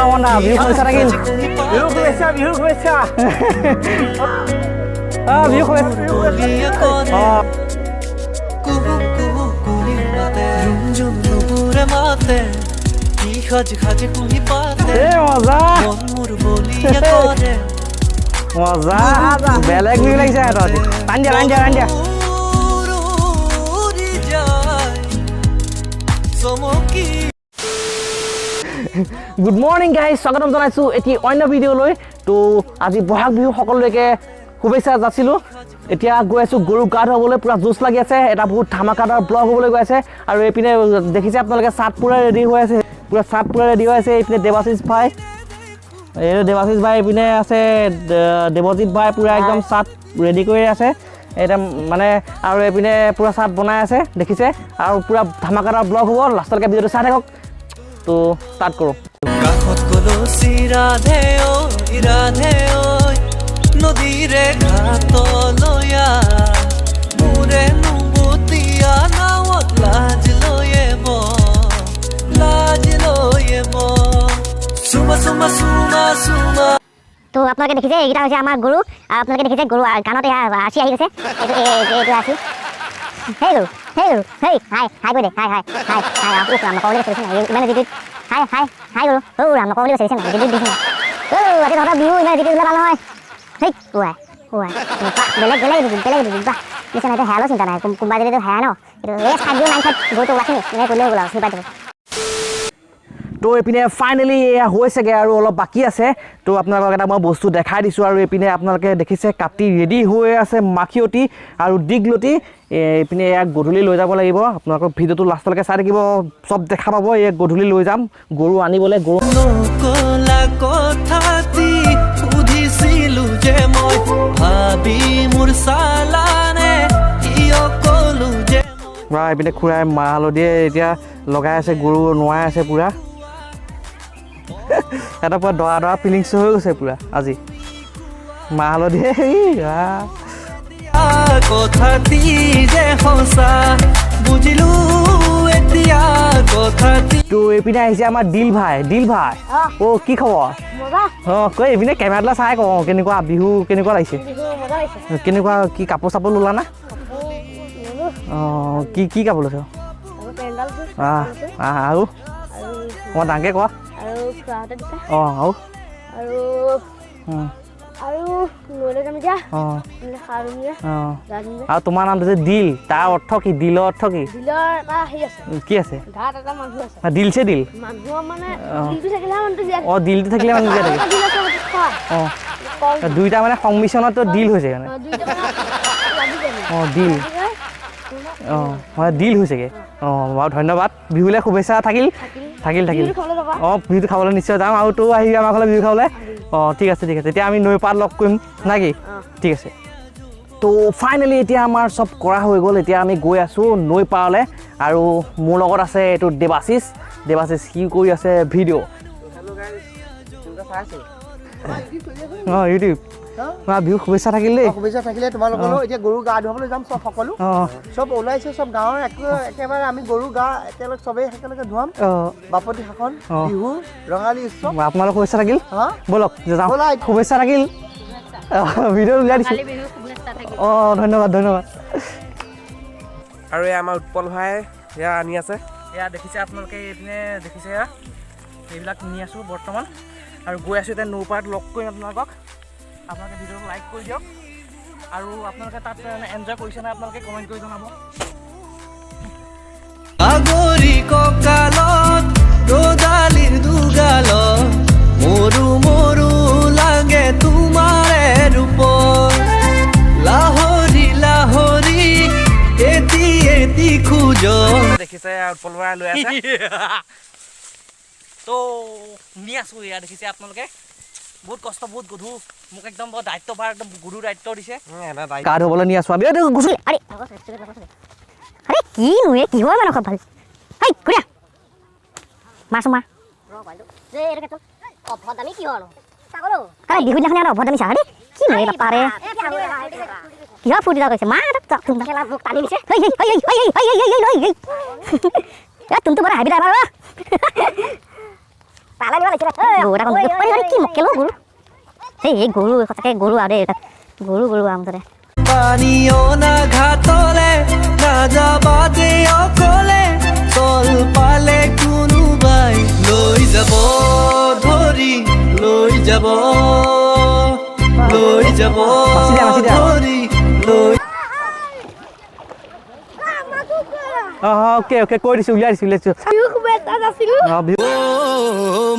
মনা বিহু শুভেচ্ছা থাকিল বিহু শুভেচ্ছা বিহু শুভেচ্ছা মজা বেলেগ বিহু লাগিছে ৰান্ধিয়া গুড মৰ্নিং গাইজ স্বাগতম জনাইছোঁ এটি অন্য ভিডিঅ'লৈ তো আজি বহাগ বিহু সকলোলৈকে শুভেচ্ছা যাচিলোঁ এতিয়া গৈ আছোঁ গৰু গা ধুৱাবলৈ পূৰা জোচ লাগি আছে এটা বহুত ধামাকাদাৰ ব্লগ হ'বলৈ গৈ আছে আৰু এইপিনে দেখিছে আপোনালোকে চাট পূৰা ৰেডি হৈ আছে পূৰা চাট পূৰা ৰেডি হৈ আছে এইপিনে দেৱাশিষ ভাই এইপিনে আছে দেৱজিৎ ভাই পূৰা একদম চাট ৰেডি কৰি আছে এতিয়া মানে আৰু এইপিনে পূৰা চাট বনাই আছে দেখিছে আৰু পূৰা ধামাকাদাৰ ব্লগ হ'ব লাষ্টলৈকে ভিডিঅ'টো চাই থাকক তো স্টার্ট করো কাখত কলসি রাধে ও নদীরে ঘাট লয়া মুরে নুবুতিয়া নাওত লাজ লয়ে মো সুমা তো আপনাকে দেখিছে এইটা হচ্ছে আমার গরু আর আপনাকে দেখিছে গরু কানতে আসি আহি গেছে এইটো আসি হেই গরু হেই হাই বলে হাই আপু আমরা কবলে বসে মানে দিদি হাই গরু ও আমরা কবলে বসে না দিদি দিদি ও আরে দাদা বিহু মানে দিদি ভালো হয় হেই ওয়া বেলেগ বা নিচে না হেলো চিন্তা নাই কুম্বা দিলে তো হ্যাঁ ন এ সাজিও নাই খাত গরু তো রাখিনি এনে করলে ওগুলা সিপাই দেব তো এইপিনে ফাইনেলি এয়া হৈছেগৈ আৰু অলপ বাকী আছে তো আপোনালোকক এটা মই বস্তু দেখাই দিছোঁ আৰু এইপিনে আপোনালোকে দেখিছে কাটি ৰেডি হৈ আছে মাখিয়তী আৰু দীঘলতি এইপিনে ইয়াক গধূলি লৈ যাব লাগিব আপোনালোকৰ ভিডিঅ'টো লাষ্টলৈকে চাই থাকিব চব দেখা পাব ইয়াক গধূলি লৈ যাম গৰু আনিবলৈ গৰু এইপিনে খুৰাই মাহ হালধিয়ে এতিয়া লগাই আছে গৰু নোৱাই আছে পূৰা এটা পূৰা দৰা ফিলিংছ হৈ গৈছে পূৰা আজি মাহ হালধিয়ে তো এইপিনে আহিছে আমাৰ দিল ভাই অ কি খবৰ অঁ কৈ এইপিনে কেমেৰাটোলৈ চাই কওঁ কেনেকুৱা বিহু কেনেকুৱা লাগিছে কেনেকুৱা কি কাপোৰ চাপোৰ ল'লা না অঁ কি কাপোৰ লৈছ আৰু মই ডাঙৰকৈ কোৱা অঁ আৰু তোমাৰ নামটো যে দিল তাৰ অৰ্থ কি দিলৰ অৰ্থ কি কি আছে দিলছে দিল অঁ দিলটো থাকিলে মানুহ জীয়াই থাকে অঁ দুইটা মানে সংমিশ্ৰণতো দিল হৈছে মানে অঁ দিল অঁ হয় দিল হৈছেগৈ অঁ বাৰু ধন্যবাদ বিহুলৈ শুভেচ্ছা থাকিল অঁ বিহুটো খাবলৈ নিশ্চয় যাম আৰু তই আহিবি আমাৰ ঘৰলৈ বিহু খাবলৈ অঁ ঠিক আছে এতিয়া আমি নৈ পাৰত লগ কৰিম নাকি ঠিক আছে তো ফাইনেলি এতিয়া আমাৰ চব কৰা হৈ গ'ল এতিয়া আমি গৈ আছোঁ নৈ পাৰলৈ আৰু মোৰ লগত আছে এইটো দেৱাশিষ সি কৰি আছে ভিডিঅ' অঁ ইউটিউব বিহু শুভেচ্ছা থাকিল দেই শুভেচ্ছা থাকিলে তোমালোকলৈ এতিয়া গৰু গা ধুৱাবলৈ যাম চব সকলো চব ওলাইছে চব গাঁৱৰ একেবাৰে আমি গৰু গা একেলগে চবেই একেলগে ধুৱাম বাপতি শাসন বিহু ৰঙালী উৎসৱ আপোনালোক শুভেচ্ছা থাকিল ব'লক যাওঁ শুভেচ্ছা থাকিল ভিডিঅ' উলিয়াই দিছোঁ অঁ ধন্যবাদ আৰু এয়া আমাৰ উৎপল ভাই এয়া আনি আছে এয়া দেখিছে আপোনালোকে এইপিনে দেখিছে এয়া এইবিলাক নি আছোঁ বৰ্তমান আৰু গৈ আছোঁ এতিয়া নৌপাৰত লগ কৰিম আপোনালোকক আপোনালোকে ভিডিঅ'টো লাইক কৰি দিয়ক আৰু আপোনালোকে তাত এনজয় কৰিছে নাই আপোনালোকে কমেণ্ট কৰি জনাব আগৰি কঁকালত ৰ'দালিৰ দুগালত মৰু লাগে তোমাৰে ৰূপ লাহৰি এটি খোজ দেখিছে উৎপল ভাই লৈ আছে তো নি আছোঁ এয়া দেখিছে আপোনালোকে বহুত কষ্ট বহুত গধুৰ মোক একদম বৰ দায়িত্বভাৰ একদম গধুৰ দায়িত্ব দিছে গা ধুবলৈ নি আছোঁ আমি আরে কি নুয়ে কি হয় মানে ভাল হেই কুড়িয়া মাছ মার যে এর কাছে অভদামি কি হলো কালি বিহু দিনাখনি আৰু অভদ্ৰামি চাহ দেই কি নে বাপাৰে কিহৰ ফূৰ্তি এটা কৰিছে মা টানি দিছে তুমটো বৰ হাবি ড্ৰাইভাৰ পালা দিব লাগিছিলে কি মকেলো গৰু এই গৰু সঁচাকৈ গৰু আৰু দেই গৰু মুঠতে পানীও না ঘাটলে না যাবা দে অকলে চল পালে কোনোবাই লৈ যাব ধৰি লৈ যাব ধৰি লৈ অ'কে কৈ দিছোঁ উলিয়াই দিছোঁ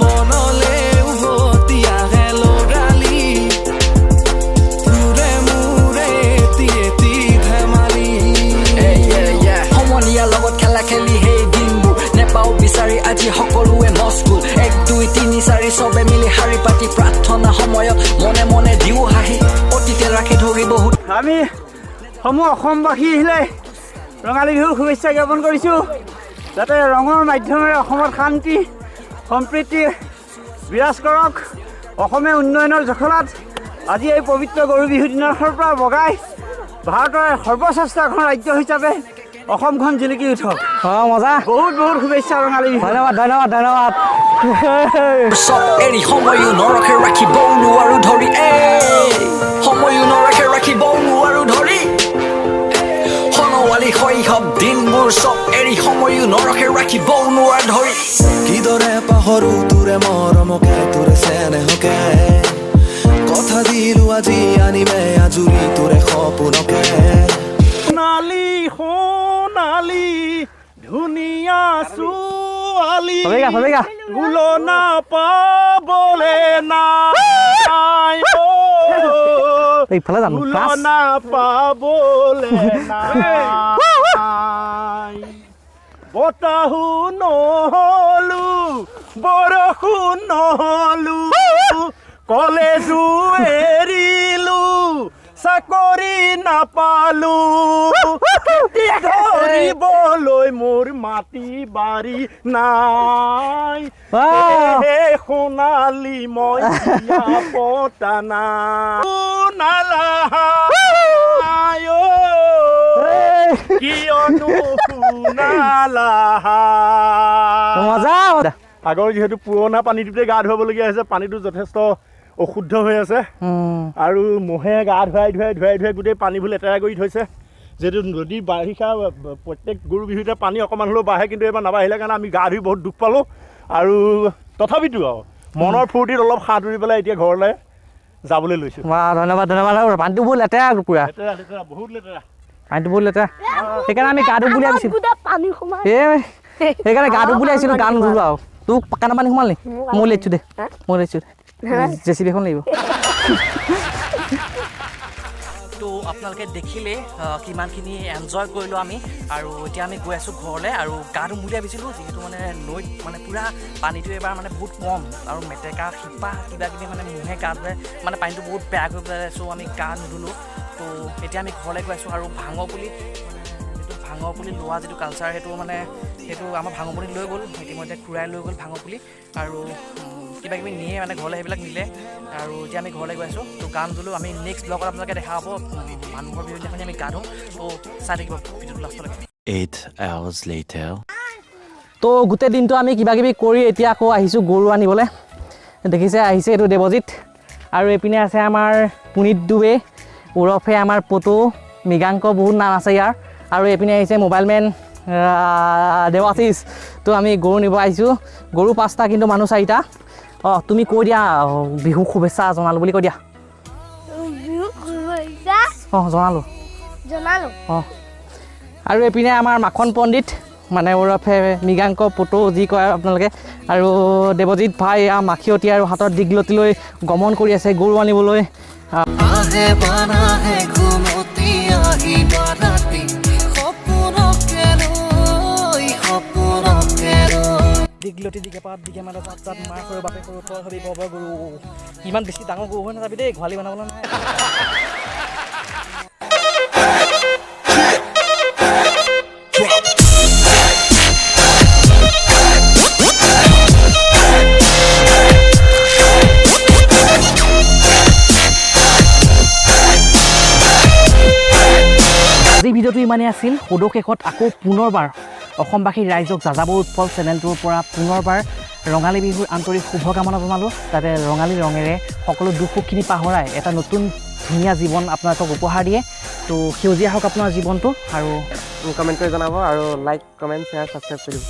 মনলে উভতি আহে লৰালি তোৰে মোৰে তি ধেমালি সমনীয়াৰ লগত খেলা খেলি সেই দিনবোৰ নেপাওঁ বিচাৰি আজি সকলোৱে মস্কুল 1 2 3 4 চবে মিলি শাৰী পাতি প্ৰাৰ্থনা সময়ত মনে মনে দিও হাঁহি অতীতে ৰাখি ধৰি বহুত আমি সমূহ অসমবাসী আহিলে ৰঙালী বিহুৰ শুভেচ্ছা জ্ঞাপন কৰিছোঁ যাতে ৰঙৰ মাধ্যমেৰে অসমত শান্তি সম্প্ৰীতি বিৰাজ কৰক অসমে উন্নয়নৰ জখলাত আজি এই পবিত্ৰ গৰু বিহু দিনৰ পৰা বগাই ভাৰতৰ সৰ্বশ্ৰেষ্ঠ এখন ৰাজ্য হিচাপে অসমখন জিলিকি উঠক মজা বহুত শুভেচ্ছা ৰঙালী বিহু ধন্যবাদ চব এৰি সময়ো নৰখে ৰাখিব নোৱাৰো ধৰি সময়ো নৰখে ৰাখিব নোৱাৰো ধৰি সনৱালী শৈশৱ দিনবোৰ চব এৰি সময়ো নৰখে ৰাখিব নোৱাৰা ধৰি কিদৰে পাহৰো তোৰে মৰমকে তোৰে চেনেহকে কথা দিলো আজি আনিমে আজুৰি তোৰে সপোনকে সোণালী ধুনীয়া ছোৱালী তুলনা পাবলে নাই তুলনা পাবলে নাই বতাহো নহলো বৰষুণ নহলো কলেজো এৰিলো চাকৰি নাপালো ধৰিবলৈ মোৰ মাটি বাৰী নাই সোণালী মই পতা নাই কিয়নো মজা আগৰ যিহেতু পুৰণা পানীটোতে গা ধুৱাবলগীয়া হৈছে পানীটো যথেষ্ট অশুদ্ধ হৈ আছে আৰু মহে গা ধুৱাই গোটেই পানীবোৰ লেতেৰা কৰি থৈছে যিহেতু নদী বাৰিষা প্ৰত্যেক গৰু বিহুতে পানী অকণমান হ'লেও বাঢ়ে কিন্তু এইবাৰ নাবাঢ়িলে কাৰণে আমি গা ধুই বহুত দুখ পালোঁ আৰু তথাপিতো আৰু মনৰ ফূৰ্তিত অলপ সাঁতুৰি পেলাই এতিয়া ঘৰলৈ যাবলৈ লৈছোঁ ধন্যবাদ পানীটো বহুত লেতেৰা পুৰা বহুত লেতেৰা পানীটো বহুত লেতেৰা সেইকাৰণে আমি গা ধুম বুলি ভাবিছিলোঁ সেইকাৰণে গা ধুম বুলি আহিছিলোঁ গা নুধুলো আৰু তোক কাণৰ পানী সোমাল নি মই লেটছোঁ দে জেচিবি এখন লাগিব তো আপোনালোকে দেখিলে কিমানখিনি এনজয় কৰিলোঁ আমি আৰু এতিয়া আমি গৈ আছোঁ ঘৰলৈ আৰু গা ধুম বুলি ভাবিছিলোঁ যিহেতু মানে নৈত মানে পূৰা পানীটো এবাৰ মানে বহুত কম আৰু মেটেকা শিপা কিবাকিবি মানে মহে গা ধুৱাই মানে পানীটো বহুত বেয়া কৰি পেলাই চ' আমি গা নুধুলোঁ তো এতিয়া আমি ঘৰলৈ গৈ আছোঁ আৰু ভাঙপুলি লোৱা যিটো কালচাৰ সেইটো আমাৰ ভাঙপুলি লৈ গ'ল ইতিমধ্যে খুৰাই লৈ গ'ল ভাঙপুলি আৰু কিবাকিবি নিয়ে মানে ঘৰলৈ সেইবিলাক নিলে আৰু এতিয়া আমি ঘৰলৈ গৈ আছোঁ তো গান ধুলোঁ আমি নেক্সট ব্লগত আপোনালোকে দেখা পাব মানুহৰ বিহু দিনাখনি আমি গা ধুওঁ তো চাই থাকিব ভিডিঅ'টো লাষ্টলৈকে 8 hours later তো গোটেই দিনটো আমি কিবাকিবি কৰি এতিয়া আকৌ আহিছোঁ গৰু আনিবলৈ দেখিছে আহিছে এইটো দেৱজিত আৰু এইপিনে আছে আমাৰ পুনীত দুবে ওৰফে আমাৰ পটু মৃগাংক বহুত নাম আছে ইয়াৰ আৰু এইপিনে আহিছে মোবাইলমেন দেৱাশিষ তো আমি গৰু নিব আহিছোঁ গৰু 5টা কিন্তু মানুহ 4টা তুমি কৈ দিয়া বিহু শুভেচ্ছা জনালোঁ বুলি কৈ দিয়া জনালোঁ আৰু এইপিনে আমাৰ মাখন পণ্ডিত মানে ওৰফে মৃগাংক পটু যি কয় আপোনালোকে আৰু দেৱজিত ভাই মাখিয়তী আৰু হাতত দীঘলতি লৈ গমন কৰি আছে গৰু আনিবলৈ দীঘলতি দিকে পাত দিকে মানে তাত মাৰ সৰু বাপে সৰু তই হবি বৰ গৰু ইমান বেছি ডাঙৰ গৰু হৈ নাযাবি দেই গোহালি বনাবলৈ নাই ইমানেই আছিল সদৌ শেষত আকৌ পুনৰবাৰ অসমবাসীৰ ৰাইজক যাযাবৰ উৎপল চেনেলটোৰ পৰা পুনৰবাৰ ৰঙালী বিহুৰ আন্তৰিক শুভকামনা জনালোঁ যাতে ৰঙালী ৰঙেৰে সকলো দুখ সুখখিনি পাহৰাই এটা নতুন ধুনীয়া জীৱন আপোনালোকক উপহাৰ দিয়ে তো সেউজীয়া হওক আপোনাৰ জীৱনটো আৰু কমেণ্ট কৰি জনাব আৰু লাইক কমেণ্ট শ্বেয়াৰ ছাবস্ক্ৰাইব কৰি দিব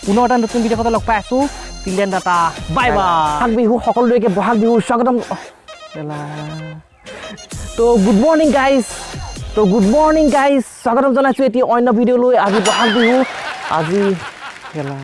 পুনৰ এটা নতুন ভিডিঅ'তে লগ পাই আছোঁ till then tata bye bye Bohag Bihu সকলোলৈকে বহাগ বিহুৰ স্বাগতম তো গুড মৰ্ণিং গাইজ স্বাগতম জনাইছোঁ এতিয়া অন্য ভিডিঅ'লৈ আজি বহাগ বিহু আজি